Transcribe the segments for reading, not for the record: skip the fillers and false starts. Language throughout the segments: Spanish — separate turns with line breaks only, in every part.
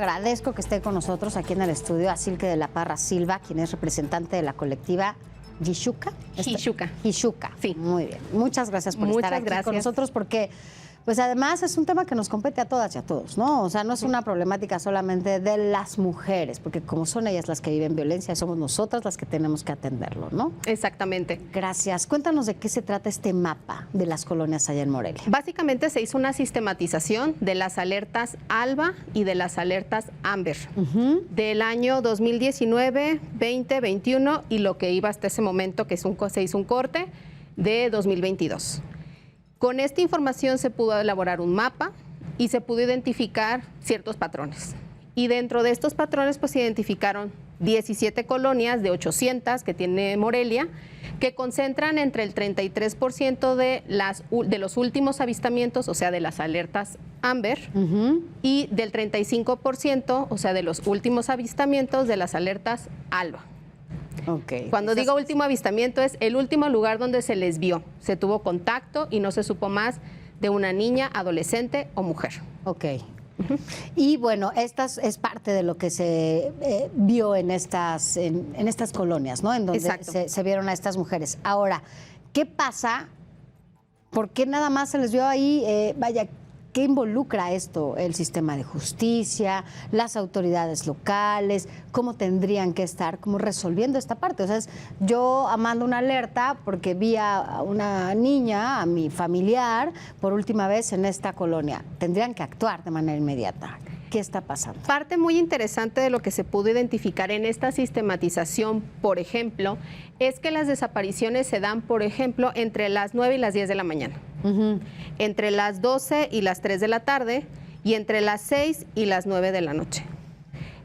agradezco que esté con nosotros aquí en el estudio a Silke de la Parra Silva, quien es representante de la colectiva Jishuka.
Jishuka.
Sí. Muy bien. Muchas gracias por estar aquí con nosotros, porque pues además es un tema que nos compete a todas y a todos, ¿no? O sea, no es una problemática solamente de las mujeres, porque como son ellas las que viven violencia, somos nosotras las que tenemos que atenderlo, ¿no?
Exactamente.
Gracias. Cuéntanos de qué se trata este mapa de las colonias allá en Morelia.
Básicamente se hizo una sistematización de las alertas ALBA y de las alertas AMBER del año 2019, 20, 21 y lo que iba hasta ese momento, que se hizo un corte de 2022. Con esta información se pudo elaborar un mapa y se pudo identificar ciertos patrones. Y dentro de estos patrones pues se identificaron 17 colonias de 800 que tiene Morelia, que concentran entre el 33% de los últimos avistamientos, o sea, de las alertas AMBER, y del 35%, o sea, de los últimos avistamientos de las alertas ALBA.
Okay.
Cuando digo último avistamiento es el último lugar donde se les vio, se tuvo contacto y no se supo más de una niña, adolescente o mujer.
Ok. Y bueno, esta es parte de lo que se vio en estas colonias, ¿no? En donde se vieron a estas mujeres. Ahora, ¿qué pasa? ¿Por qué nada más se les vio ahí? ¿Qué involucra esto? El sistema de justicia, las autoridades locales, cómo tendrían que estar como resolviendo esta parte. O sea, yo mando una alerta porque vi a una niña, a mi familiar, por última vez en esta colonia. Tendrían que actuar de manera inmediata. ¿Qué está pasando?
Parte muy interesante de lo que se pudo identificar en esta sistematización, por ejemplo, es que las desapariciones se dan, por ejemplo, entre las 9 y las 10 de la mañana, entre las 12 y las 3 de la tarde y entre las 6 y las 9 de la noche.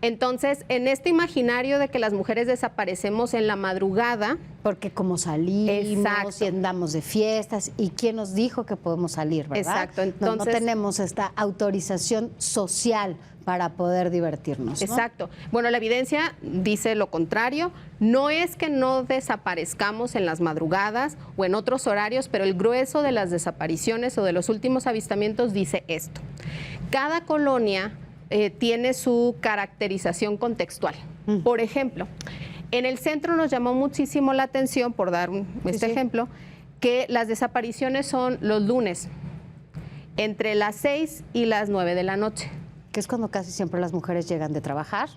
Entonces, en este imaginario de que las mujeres desaparecemos en la madrugada...
Porque como salimos y andamos de fiestas, ¿y quién nos dijo que podemos salir, verdad?
Exacto. Entonces,
no tenemos esta autorización social para poder divertirnos, ¿no?
Exacto. Bueno, la evidencia dice lo contrario. No es que no desaparezcamos en las madrugadas o en otros horarios, pero el grueso de las desapariciones o de los últimos avistamientos dice esto. Cada colonia tiene su caracterización contextual. Por ejemplo, en el centro nos llamó muchísimo la atención, por dar este ejemplo, que las desapariciones son los lunes, entre las 6 y las 9 de la noche.
Que es cuando casi siempre las mujeres llegan de trabajar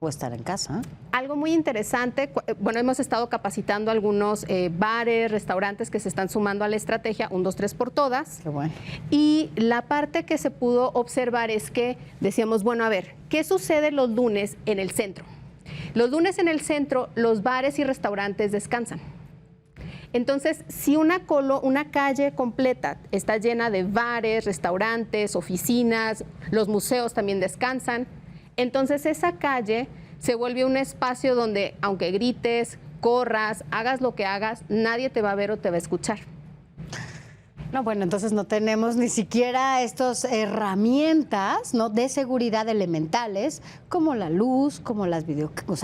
o estar en casa.
Algo muy interesante, bueno, hemos estado capacitando a algunos bares, restaurantes que se están sumando a la estrategia 1, 2, 3 por todas.
Qué bueno.
Y la parte que se pudo observar es que decíamos, bueno, a ver, ¿qué sucede los lunes en el centro? Los lunes en el centro, los bares y restaurantes descansan. Entonces, si una calle completa está llena de bares, restaurantes, oficinas, los museos también descansan, entonces esa calle se vuelve un espacio donde, aunque grites, corras, hagas lo que hagas, nadie te va a ver o te va a escuchar.
No, bueno, entonces no tenemos ni siquiera estas herramientas, ¿no?, de seguridad elementales, como la luz, como las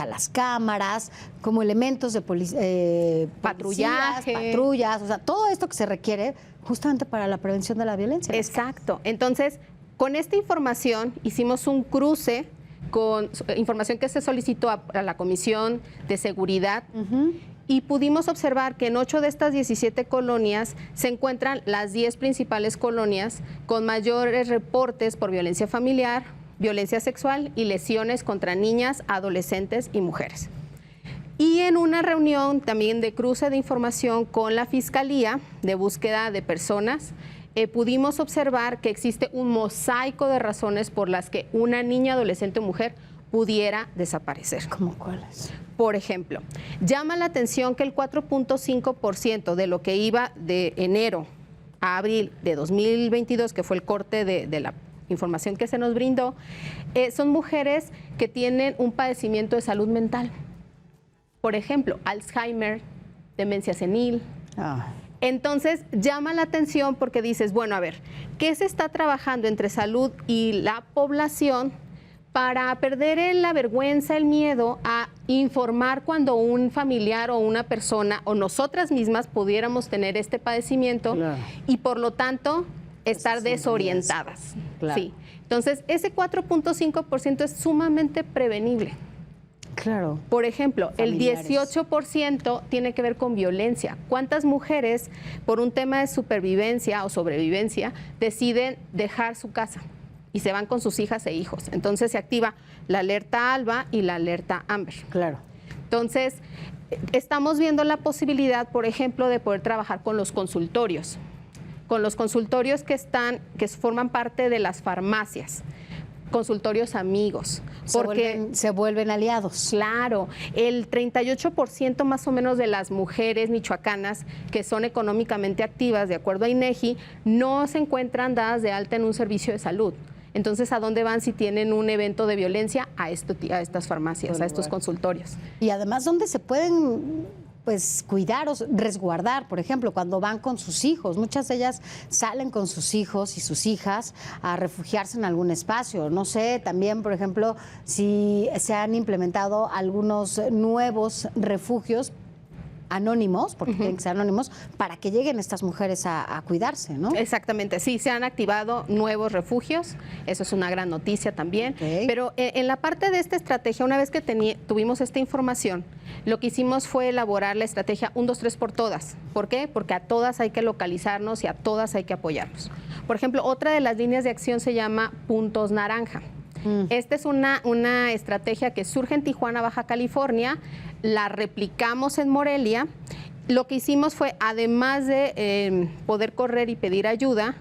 las cámaras, como elementos de patrullas, o sea, todo esto que se requiere justamente para la prevención de la violencia.
Exacto. Entonces, con esta información hicimos un cruce con información que se solicitó a la Comisión de Seguridad. Y pudimos observar que en 8 de estas 17 colonias se encuentran las 10 principales colonias con mayores reportes por violencia familiar, violencia sexual y lesiones contra niñas, adolescentes y mujeres. Y en una reunión también de cruce de información con la Fiscalía de Búsqueda de Personas, pudimos observar que existe un mosaico de razones por las que una niña, adolescente o mujer pudiera desaparecer.
¿Cómo cuáles?
Por ejemplo, llama la atención que el 4.5% de lo que iba de enero a abril de 2022, que fue el corte de la información que se nos brindó, son mujeres que tienen un padecimiento de salud mental. Por ejemplo, Alzheimer, demencia senil. Entonces, llama la atención porque dices, bueno, a ver, ¿qué se está trabajando entre salud y la población para perder la vergüenza, el miedo a informar cuando un familiar o una persona o nosotras mismas pudiéramos tener este padecimiento y por lo tanto estar desorientadas?
Claro.
Sí. Entonces, ese 4.5% es sumamente prevenible.
Claro.
Por ejemplo,
Familiares.
El 18% tiene que ver con violencia. ¿Cuántas mujeres, por un tema de supervivencia o sobrevivencia, deciden dejar su casa y se van con sus hijas e hijos? Entonces se activa la alerta ALBA y la alerta AMBER.
Claro.
Entonces, estamos viendo la posibilidad, por ejemplo, de poder trabajar con los consultorios que forman parte de las farmacias. Consultorios amigos.
Se vuelven aliados.
Claro, el 38% más o menos de las mujeres michoacanas que son económicamente activas, de acuerdo a INEGI, no se encuentran dadas de alta en un servicio de salud. Entonces, ¿a dónde van si tienen un evento de violencia? A estas farmacias, a estos consultorios.
Y además, ¿dónde se pueden cuidar o resguardar? Por ejemplo, cuando van con sus hijos, muchas de ellas salen con sus hijos y sus hijas a refugiarse en algún espacio. No sé, también, por ejemplo, si se han implementado algunos nuevos refugios anónimos, porque tienen que ser anónimos, para que lleguen estas mujeres a cuidarse, ¿no?
Exactamente, sí, se han activado nuevos refugios, eso es una gran noticia también, pero en la parte de esta estrategia, una vez que tuvimos esta información, lo que hicimos fue elaborar la estrategia 1, 2, 3 por todas. ¿Por qué? Porque a todas hay que localizarnos y a todas hay que apoyarnos. Por ejemplo, otra de las líneas de acción se llama Puntos Naranja. Esta es una estrategia que surge en Tijuana, Baja California, la replicamos en Morelia. Lo que hicimos fue, además de poder correr y pedir ayuda,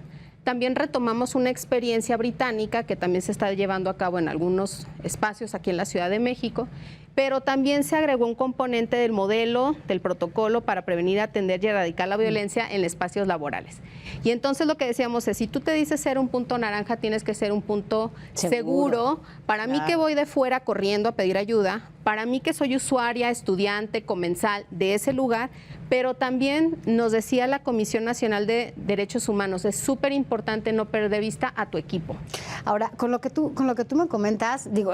también retomamos una experiencia británica que también se está llevando a cabo en algunos espacios aquí en la Ciudad de México, pero también se agregó un componente del modelo, del protocolo para prevenir, atender y erradicar la violencia en espacios laborales. Y entonces lo que decíamos es, si tú te dices ser un punto naranja, tienes que ser un punto seguro. Para mí que voy de fuera corriendo a pedir ayuda, para mí que soy usuaria, estudiante, comensal de ese lugar, pero también nos decía la Comisión Nacional de Derechos Humanos, es súper importante no perder de vista a tu equipo.
Ahora, con lo que tú me comentas, digo,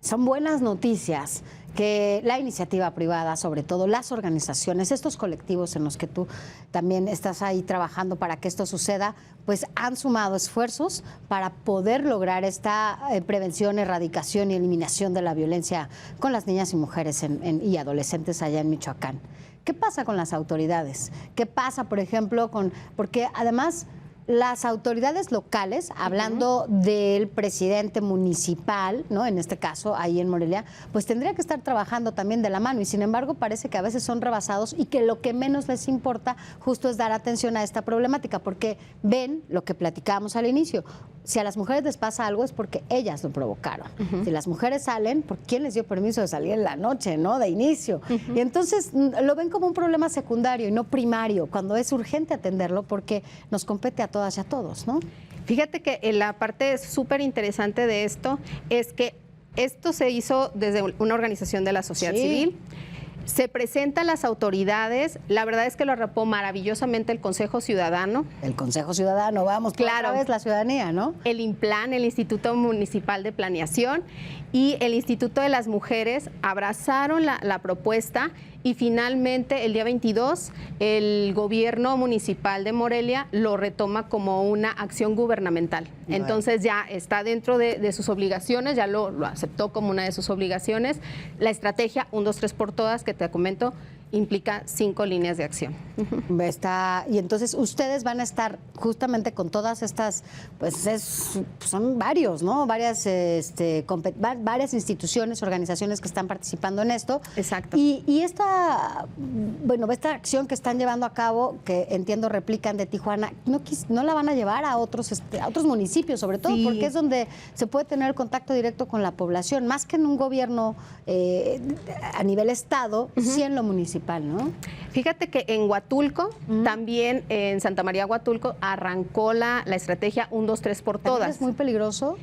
son buenas noticias que la iniciativa privada, sobre todo las organizaciones, estos colectivos en los que tú también estás ahí trabajando para que esto suceda, pues han sumado esfuerzos para poder lograr esta prevención, erradicación y eliminación de la violencia con las niñas y mujeres y adolescentes allá en Michoacán. ¿Qué pasa con las autoridades? ¿Qué pasa, por ejemplo, porque además las autoridades locales, hablando del presidente municipal, ¿no? En este caso, ahí en Morelia, pues tendría que estar trabajando también de la mano y sin embargo parece que a veces son rebasados y que lo que menos les importa justo es dar atención a esta problemática, porque ven lo que platicábamos al inicio. Si a las mujeres les pasa algo es porque ellas lo provocaron. Si las mujeres salen, ¿por quién les dio permiso de salir en la noche, no? De inicio. Y entonces lo ven como un problema secundario y no primario, cuando es urgente atenderlo porque nos compete a todas y a todos, ¿no?
Fíjate que la parte súper interesante de esto es que esto se hizo desde una organización de la sociedad civil. Se presenta a las autoridades, la verdad es que lo arropó maravillosamente el Consejo Ciudadano.
El Consejo Ciudadano, vamos, claro, otra vez la ciudadanía, ¿no?
El INPLAN, el Instituto Municipal de Planeación y el Instituto de las Mujeres abrazaron la propuesta y finalmente el día 22 el gobierno municipal de Morelia lo retoma como una acción gubernamental. Entonces ya está dentro de sus obligaciones, ya lo aceptó como una de sus obligaciones. La estrategia 1, 2, 3 por todas que te comento implica 5 líneas de acción.
Y entonces ustedes van a estar justamente con todas estas, son varios, ¿no? Varias instituciones, organizaciones que están participando en esto.
Exacto.
Y esta acción que están llevando a cabo, que entiendo replican de Tijuana, no la van a llevar a otros municipios, sobre todo porque es donde se puede tener contacto directo con la población, más que en un gobierno a nivel estado, sí en lo municipal. ¿No?
Fíjate que en Huatulco, también en Santa María Huatulco, arrancó la estrategia 1, 2, 3 por todas.
¿Es muy peligroso?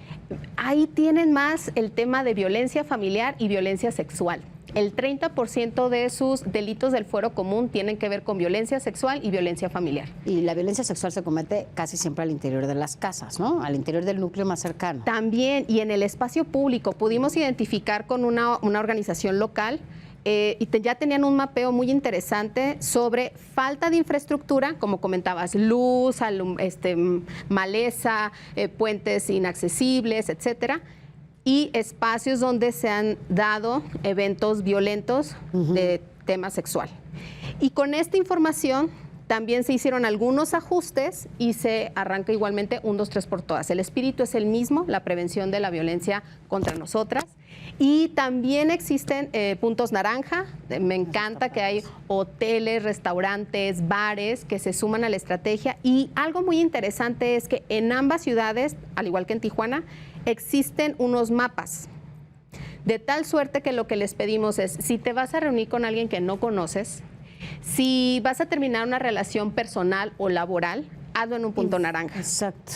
Ahí tienen más el tema de violencia familiar y violencia sexual. El 30% de sus delitos del fuero común tienen que ver con violencia sexual y violencia familiar.
Y la violencia sexual se comete casi siempre al interior de las casas, ¿no? Al interior del núcleo más cercano.
También, y en el espacio público, pudimos identificar con una organización local ya tenían un mapeo muy interesante sobre falta de infraestructura, como comentabas, luz, maleza, puentes inaccesibles, etcétera, y espacios donde se han dado eventos violentos de tema sexual. Y con esta información también se hicieron algunos ajustes y se arranca igualmente 1, 2, 3 por todas. El espíritu es el mismo, la prevención de la violencia contra nosotras. Y también existen puntos naranja. Me encanta que hay hoteles, restaurantes, bares que se suman a la estrategia. Y algo muy interesante es que en ambas ciudades, al igual que en Tijuana, existen unos mapas. De tal suerte que lo que les pedimos es, si te vas a reunir con alguien que no conoces, si vas a terminar una relación personal o laboral, hazlo en un punto naranja.
Exacto.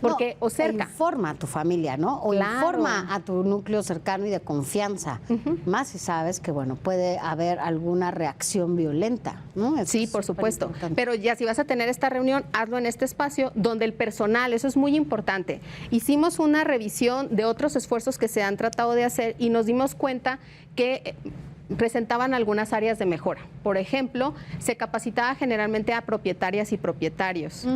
Porque,
no,
o cerca.
Informa a tu familia, ¿no? O
claro.
Informa a tu núcleo cercano y de confianza. Más si sabes que, bueno, puede haber alguna reacción violenta, ¿no?
Sí, por supuesto. Pero ya si vas a tener esta reunión, hazlo en este espacio donde el personal, eso es muy importante. Hicimos una revisión de otros esfuerzos que se han tratado de hacer y nos dimos cuenta que presentaban algunas áreas de mejora. Por ejemplo, se capacitaba generalmente a propietarias y propietarios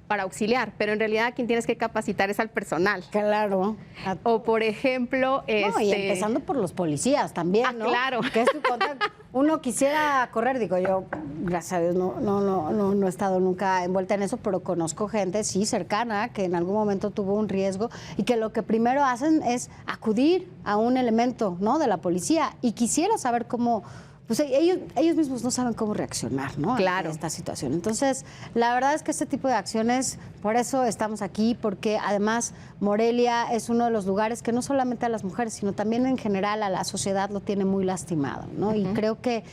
para auxiliar, pero en realidad quien tienes que capacitar es al personal.
Claro.
O por ejemplo...
No, y empezando por los policías también, ¿no?
Claro.
Que es tu contacto. Uno quisiera correr, digo yo, gracias a Dios no he estado nunca envuelta en eso, pero conozco gente, sí, cercana, que en algún momento tuvo un riesgo y que lo que primero hacen es acudir a un elemento, ¿no?, de la policía. Y quisiera saber cómo... Pues ellos mismos no saben cómo reaccionar, ¿no?
Claro.
A esta situación. Entonces, la verdad es que este tipo de acciones, por eso estamos aquí, porque además Morelia es uno de los lugares que no solamente a las mujeres, sino también en general a la sociedad lo tiene muy lastimado, ¿no? Y creo que